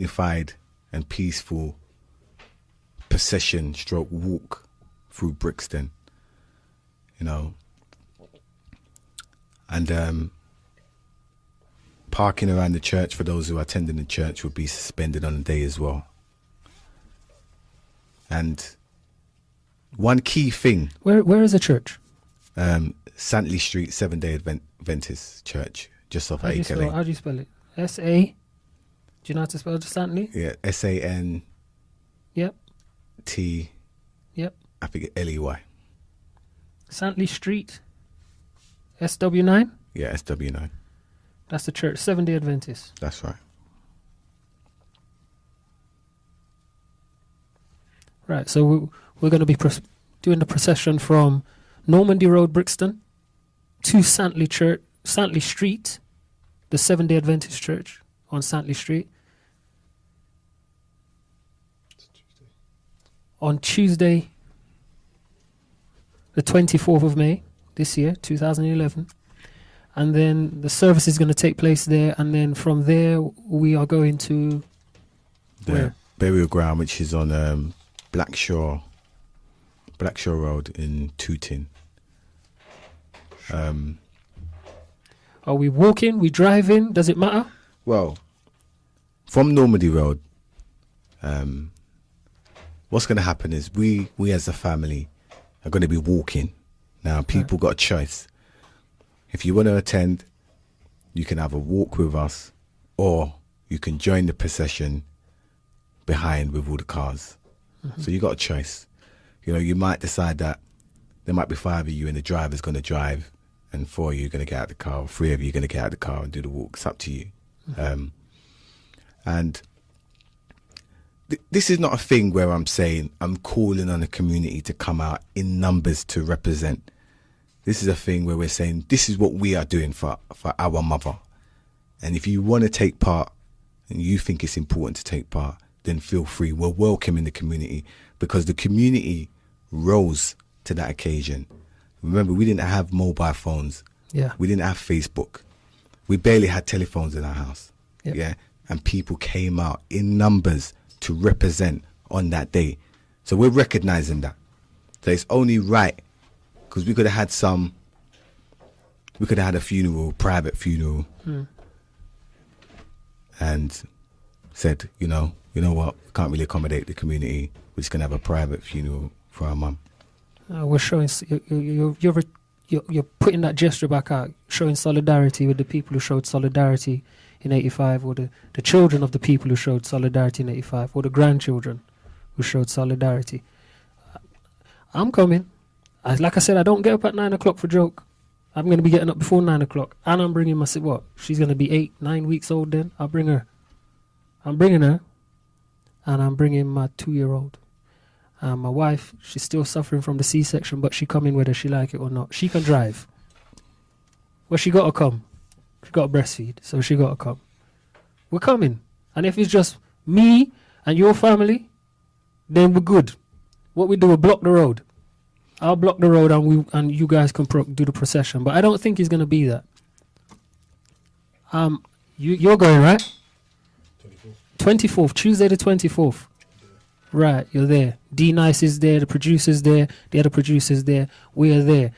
unified and peaceful procession stroke walk through Brixton, you know, and parking around the church for those who are attending the church will be suspended on the day as well. And one key thing. Where is the church? Santley Street, Seven-Day Adventist Church, just off Acre Lane. How do you spell it? S-A? Do you know how to spell Santley? Yeah, S-A-N. Yep. T. Yep. I think L-E-Y. Santley Street, SW9? Yeah, SW9. That's the church, Seven-Day Adventist. That's right. Right, so we're going to be doing the procession from Normandy Road, Brixton, to Santley Street, the Seven-Day Adventist Church on Santley Street. On Tuesday, the 24th of May, this year, 2011. And then the service is going to take place there, and then from there we are going to the burial ground, which is on Blackshaw Road in Tooting. Are we walking? We driving? Does it matter? Well, from Normandy Road, what's going to happen is we as a family are going to be walking. Now, people got a choice. If you want to attend, you can either walk with us or you can join the procession behind with all the cars. Mm-hmm. So you got a choice. You know, you might decide that there might be 5 of you and the driver's going to drive, and 4 of you are going to get out of the car, or 3 of you are going to get out of the car and do the walk. It's up to you. Mm-hmm. And this is not a thing where I'm saying I'm calling on the community to come out in numbers to represent. This is a thing where we're saying this is what we are doing for our mother. And if you want to take part and you think it's important to take part, then feel free. We're welcome in the community because the community rose to that occasion. Remember, we didn't have mobile phones. Yeah. We didn't have Facebook. We barely had telephones in our house. Yep. Yeah. And people came out in numbers to represent on that day. So we're recognizing that. So it's only right, because we could have had a funeral, private funeral, and said, you know what, we can't really accommodate the community. We're just going to have a private funeral for our mum. We're showing, you're putting that gesture back out, showing solidarity with the people who showed solidarity in 85, or the children of the people who showed solidarity in 85, or the grandchildren who showed solidarity. I'm coming. Like I said, I don't get up at 9 o'clock for joke. I'm going to be getting up before 9 o'clock. And I'm bringing what? She's going to be 8-9 weeks old then. I'll bring her. I'm bringing her. And I'm bringing my 2-year-old. And my wife, she's still suffering from the C-section, but she coming whether she like it or not. She can drive. Well, she got to come. She got to breastfeed, so she got to come. We're coming. And if it's just me and your family, then we're good. What we do, we block the road. I'll block the road and you guys can do the procession. But I don't think it's going to be that. You're going, right? 24th, Tuesday the 24th. Right, you're there. D-Nice is there, the producer's there, the other producer's there. We are there.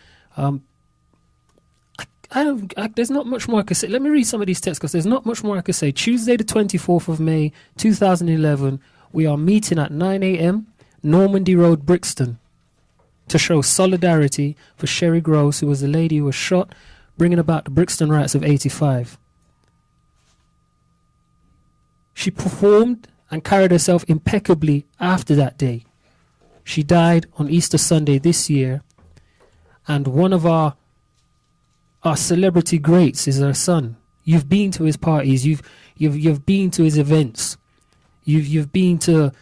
There's not much more I could say. Let me read some of these texts because there's not much more I could say. Tuesday the 24th of May, 2011, we are meeting at 9 a.m. Normandy Road, Brixton, to show solidarity for Sherry Groce, who was the lady who was shot, bringing about the Brixton riots of 85. She performed and carried herself impeccably after that day. She died on Easter Sunday this year, and one of our celebrity greats is her son. You've been to his parties, you've been to his events, you've been to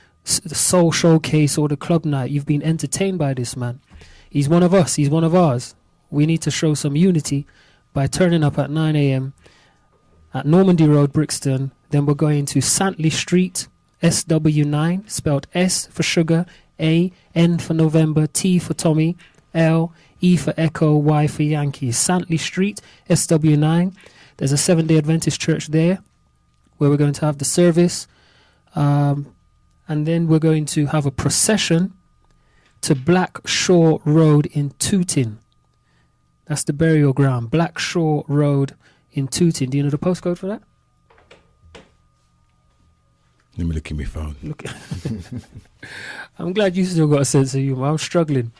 the Soul Showcase or the club night. You've been entertained by this man. He's one of us. He's one of ours. We need to show some unity by turning up at 9 a.m. at Normandy Road, Brixton. Then we're going to Santley Street, SW9, spelled S for sugar, A, N for November, T for Tommy, L, E for Echo, Y for Yankee. Santley Street, SW9. There's a Seven-Day Adventist church there where we're going to have the service. And then we're going to have a procession to Black Shore Road in Tooting. That's the burial ground. Black Shore Road in Tooting. Do you know the postcode for that? Let me look at my phone. Look, I'm glad you still got a sense of humor. I'm struggling.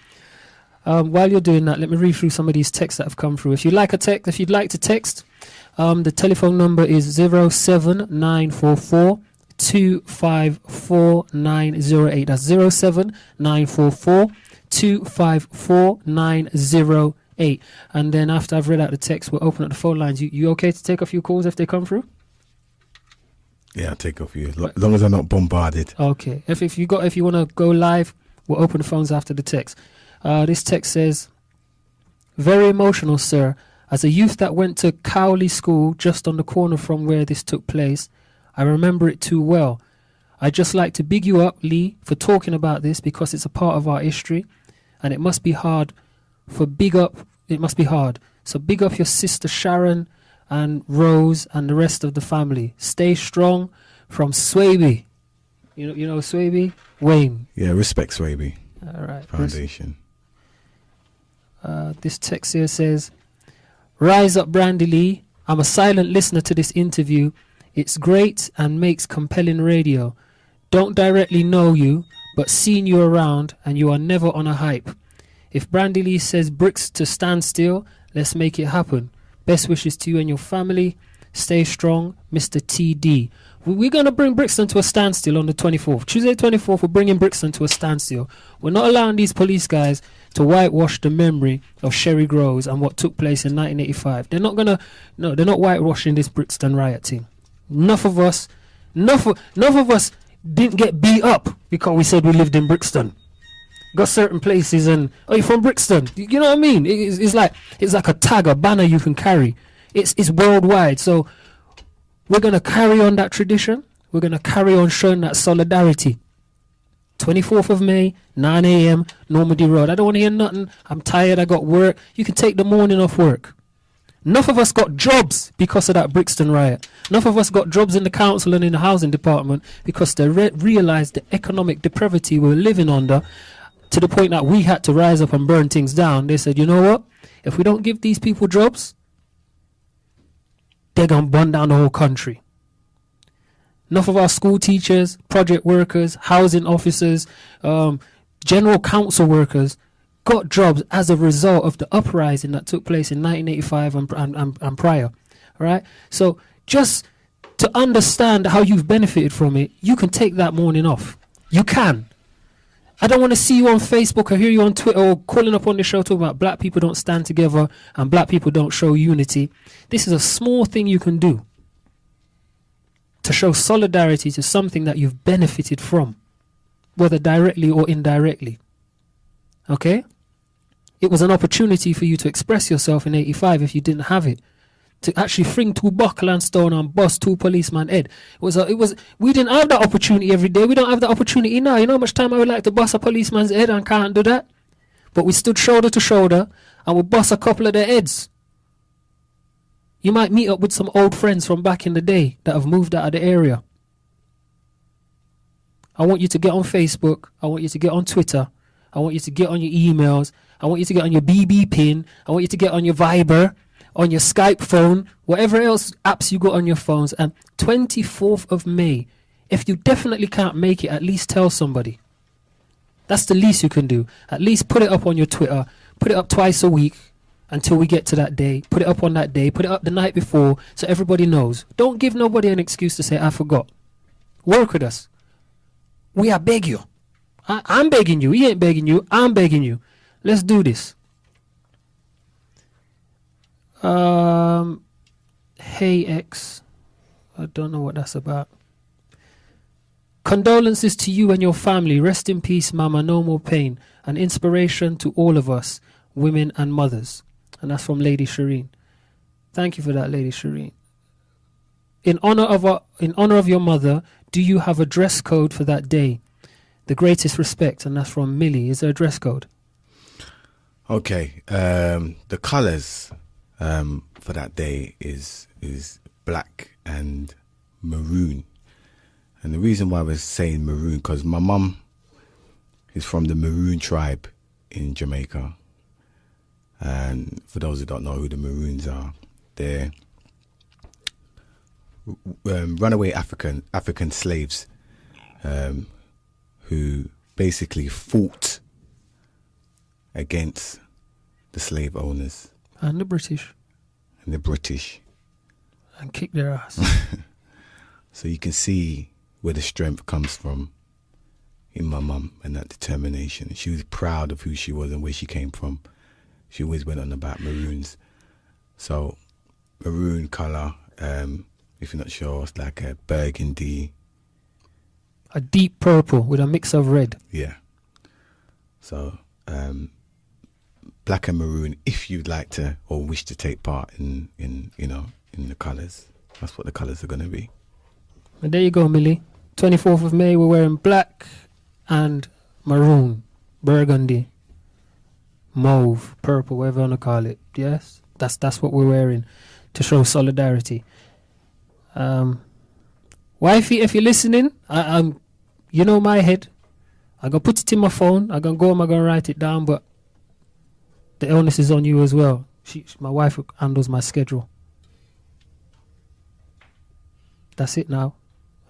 While you're doing that, let me read through some of these texts that have come through. If you'd like to text, the telephone number is 07944 254 908. That's 07944 254 908. And then after I've read out the text, we'll open up the phone lines. You okay to take a few calls if they come through? Yeah, I'll take off you. As long as I'm not bombarded. Okay. If you want to go live, we'll open the phones after the text. This text says, very emotional, sir. As a youth that went to Cowley School just on the corner from where this took place, I remember it too well. I'd just like to big you up, Lee, for talking about this because it's a part of our history and it must be hard. So big up your sister Sharon and Rose and the rest of the family. Stay strong. From Swaby. You know Swaby? Wayne. Yeah, respect Swaby. All right. Foundation. This text here says, rise up, Brandy Lee. I'm a silent listener to this interview. It's great and makes compelling radio. Don't directly know you, but seen you around and you are never on a hype. If Brandy Lee says bricks to stand still, let's make it happen. Best wishes to you and your family. Stay strong, Mr. TD. We're going to bring Brixton to a standstill on the 24th. Tuesday 24th, we're bringing Brixton to a standstill. We're not allowing these police guys to whitewash the memory of Sherry Groves and what took place in 1985. They're not whitewashing this Brixton riot team. Enough of us didn't get beat up because we said we lived in Brixton. Got certain places and, oh, you're from Brixton. You know what I mean? It's like a tag, a banner you can carry. It's worldwide. So we're going to carry on that tradition. We're going to carry on showing that solidarity. 24th of May, 9 a.m., Normandy Road. I don't want to hear nothing. I'm tired. I got work. You can take the morning off work. Enough of us got jobs because of that Brixton riot. Enough of us got jobs in the council and in the housing department because they realised the economic depravity we were living under, to the point that we had to rise up and burn things down. They said, you know what? If we don't give these people jobs, they're going to burn down the whole country. Enough of our school teachers, project workers, housing officers, general council workers got jobs as a result of the uprising that took place in 1985 and prior. All right? So just to understand how you've benefited from it, you can take that morning off. You can. I don't want to see you on Facebook or hear you on Twitter or calling up on the show talking about black people don't stand together and black people don't show unity. This is a small thing you can do to show solidarity to something that you've benefited from, whether directly or indirectly. Okay? It was an opportunity for you to express yourself in 85 if you didn't have it. To actually fling 2 buckle and stone and bust 2 policeman head. We didn't have that opportunity every day. We don't have that opportunity now. You know how much time I would like to bust a policeman's head and can't do that? But we stood shoulder to shoulder and we bust a couple of their heads. You might meet up with some old friends from back in the day that have moved out of the area. I want you to get on Facebook. I want you to get on Twitter. I want you to get on your emails. I want you to get on your BB pin. I want you to get on your Viber, on your Skype phone, whatever else apps you got on your phones. And 24th of May, if you definitely can't make it, at least tell somebody. That's the least you can do. At least put it up on your Twitter. Put it up twice a week until we get to that day. Put it up on that day. Put it up the night before so everybody knows. Don't give nobody an excuse to say, I forgot. Work with us. We are beg you. I'm begging you. He ain't begging you. I'm begging you. Let's do this. Hey X, I don't know what that's about. Condolences to you and your family. Rest in peace, Mama. No more pain. An inspiration to all of us, women and mothers. And that's from Lady Shireen. Thank you for that, Lady Shireen. In honor of your mother, do you have a dress code for that day? The greatest respect, and that's from Millie. Is there a dress code? Okay. The colours for that day is black and maroon. And the reason why we're saying maroon, because my mum is from the Maroon tribe in Jamaica. And for those who don't know who the Maroons are, they're runaway African slaves who basically fought against the slave owners And the British. and the British. And kicked their ass. So you can see where the strength comes from in my mum and that determination. She was proud of who she was and where she came from. She always went on about maroons. So maroon colour, if you're not sure, it's like a burgundy. A deep purple with a mix of red. Yeah. So black and maroon, if you'd like to or wish to take part in the colours. That's what the colours are going to be. And there you go, Millie. 24th of May, we're wearing black and maroon, burgundy, mauve, purple, whatever you want to call it. Yes, that's what we're wearing to show solidarity. Wifey, if you're listening, I'm, you know my head. I'm going to put it in my phone. I'm going to go home, I'm going to write it down, but the illness is on you as well. My wife handles my schedule. That's it now.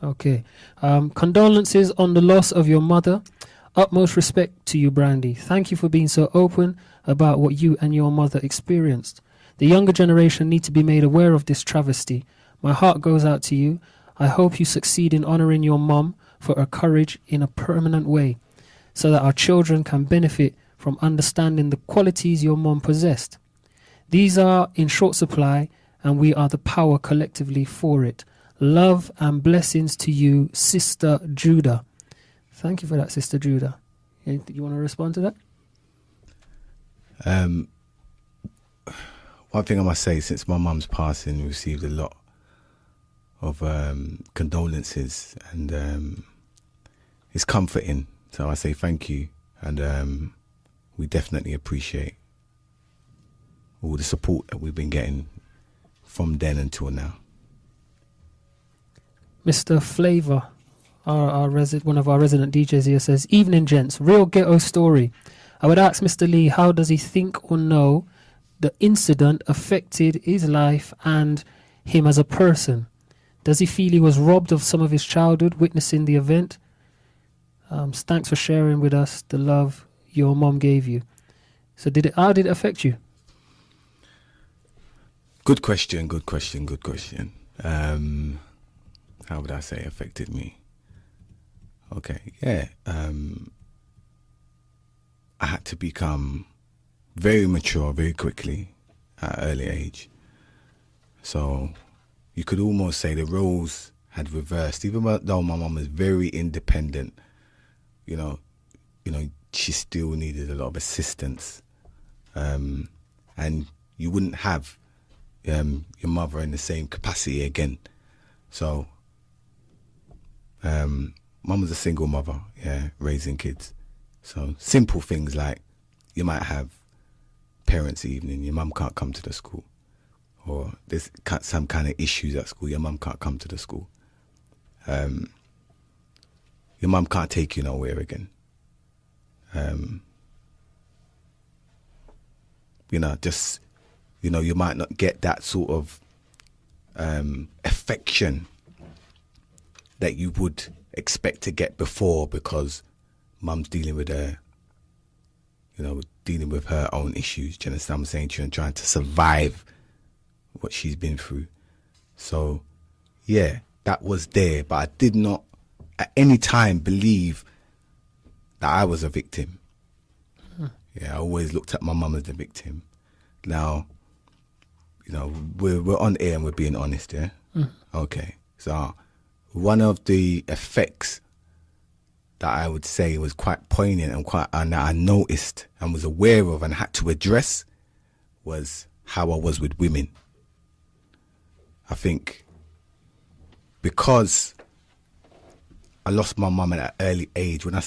Okay. Condolences on the loss of your mother. Utmost respect to you, Brandy. Thank you for being so open about what you and your mother experienced. The younger generation need to be made aware of this travesty. My heart goes out to you. I hope you succeed in honouring your mum for her courage in a permanent way, so that our children can benefit from understanding the qualities your mum possessed. These are in short supply, and we are the power collectively for it. Love and blessings to you, Sister Judah. Thank you for that, Sister Judah. You want to respond to that? One thing I must say, since my mum's passing, we received a lot of condolences, and it's comforting. So I say thank you, and we definitely appreciate all the support that we've been getting from then until now. Mr. Flavor, one of our resident DJs here, says, "Evening, gents. Real ghetto story. I would ask Mr. Lee, how does he think or know the incident affected his life and him as a person? Does he feel he was robbed of some of his childhood witnessing the event? Thanks for sharing with us the love your mom gave you." So how did it affect you? Good question. How would I say affected me? Okay, yeah. I had to become very mature very quickly at an early age. So you could almost say the roles had reversed. Even though my mum was very independent, you know, she still needed a lot of assistance. And you wouldn't have your mother in the same capacity again. So mum was a single mother, raising kids. So simple things like you might have parents' evening, your mum can't come to the school, or there's some kind of issues at school, your mum can't come to the school. Your mum can't take you nowhere again. You might not get that sort of affection that you would expect to get before, because mum's dealing with her own issues. Do you understand what I'm saying to you? And trying to survive what she's been through. So, yeah, that was there. But I did not at any time believe that I was a victim. Yeah, I always looked at my mum as the victim. Now, we're on air and we're being honest, yeah? Okay. So one of the effects that I would say was quite poignant and that I noticed and was aware of and had to address was how I was with women. I think because I lost my mum at an early age, when I